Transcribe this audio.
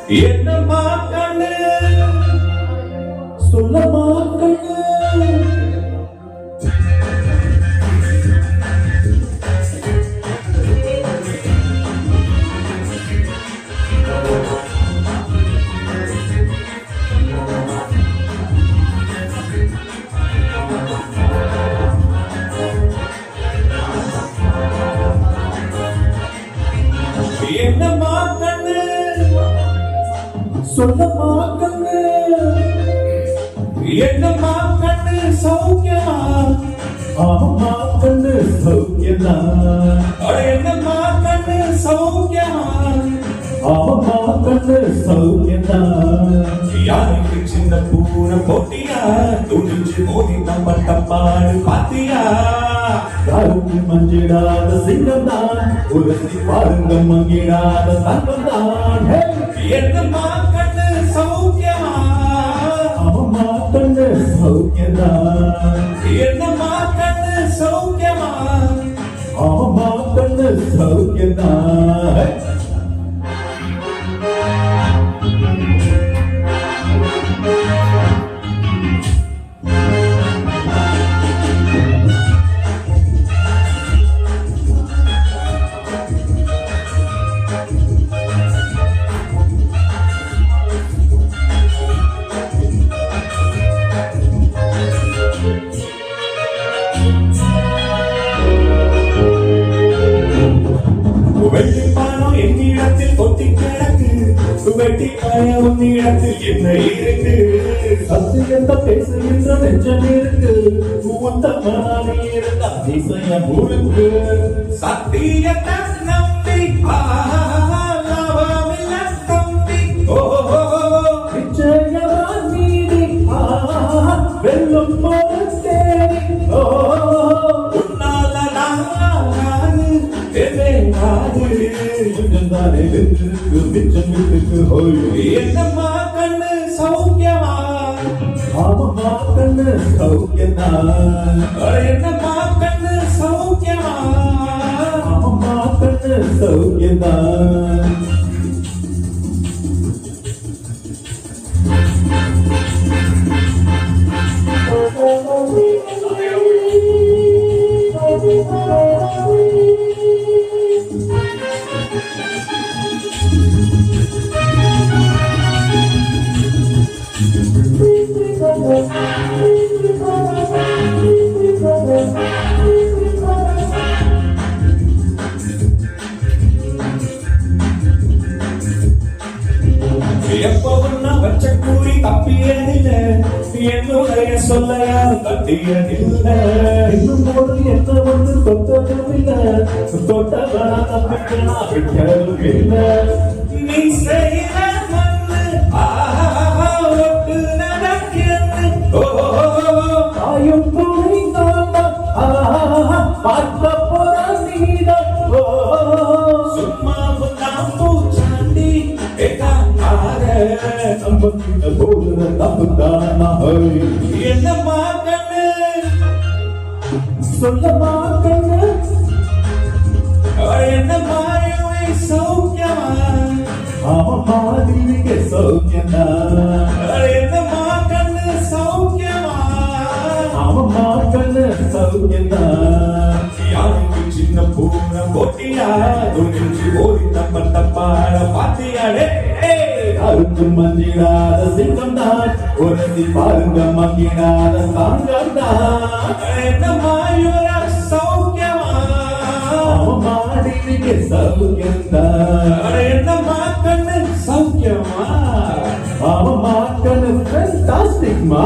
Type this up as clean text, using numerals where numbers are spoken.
என்னம்மா கண்ணு சொல்லம்மா கண்ணு என்னம்மா கண்ணு சொல்லம்மா கண்ணு என்னம்மா கண்ணு சௌக்கியமா ஆமா கண்ணு சௌக்கியமா என்னம்மா கண்ணு சௌக்கியமா ஆமா கண்ணு சௌக்கியமா யாருக்கு சின்ன பூனை போட்டியா துணிஞ்சு மோதி நம்ம தப்பாடு பாத்தியா யாருக்கு மஞ்சிடாத சிங்கம் தான் உலகி பாருங்க மங்கிடாத தங்கம் தான் என்னம்மா கண்ணு சௌக்கியமா ஆமா கண்ணு சௌக்கியமா என்னம்மா கண்ணு சௌக்கியமா ஆமா கண்ணு சௌக்கியமா வெட்டிப்பானம் என்னிடத்தில் கொட்டி கிடக்கு வெட்டிப்பாய உன்னிடத்தில் என்ன இருக்கு சத்தியத்தை பேசுகின்ற நெஞ்சம் இருக்கு உத்தமனானே இருந்த அதிசயம் முழுக்கு சத்தியத்தை நம்பி லாபமில்ல தம்பி நிச்சயமா நீதி வெல்லும் போது தேடி உன்னால நானு என்னம்மா கண்ணு சௌக்கியமா ஆமா கண்ணு சௌக்கியமா என்னம்மா கண்ணு சௌக்கியமா ஆமா கண்ணு சௌக்கியமா எப்பவும் நான் வச்ச கூறி தப்பியதில்லை என்னுடைய சொல்ல யாரும் தட்டியதில்லை இன்னும் போது என்ன வந்து தொட்டதுமில்லை தொட்டவனா தப்பிக்கனா விட்டதும் இல்லை நீ செய்த மண்ணு ஒட்டு நடக்கிறது ஆயும் துணி பார்க்க போற நீதான் சும்மா நான் பூச்சாண்டி என்னம்மா கண்ணு சொல்லம்மா கண்ணு என்னம்மா சௌக்கியமா ஆமா நீங்க சௌக்கியமா என்னம்மா கண்ணு சௌக்கியமா ஆமா கண்ணு சௌக்கியமா யாருக்கு சின்ன பூனை போட்டியா துணிஞ்சு ஓடி நம்ம தப்பாட பாத்தியாடே யாருக்கு மஞ்சிடாத சிங்கம் தான் உரசி பாருங்க மங்கிடாத சாங்கம் தான் என்னம்மா சௌக்கியமா ஆமா நீங்க சௌக்கியமா என்னம்மா கண்ணு சௌக்கியமா ஆமா கண்ணு ஃபேண்டாஸ்டிக் மா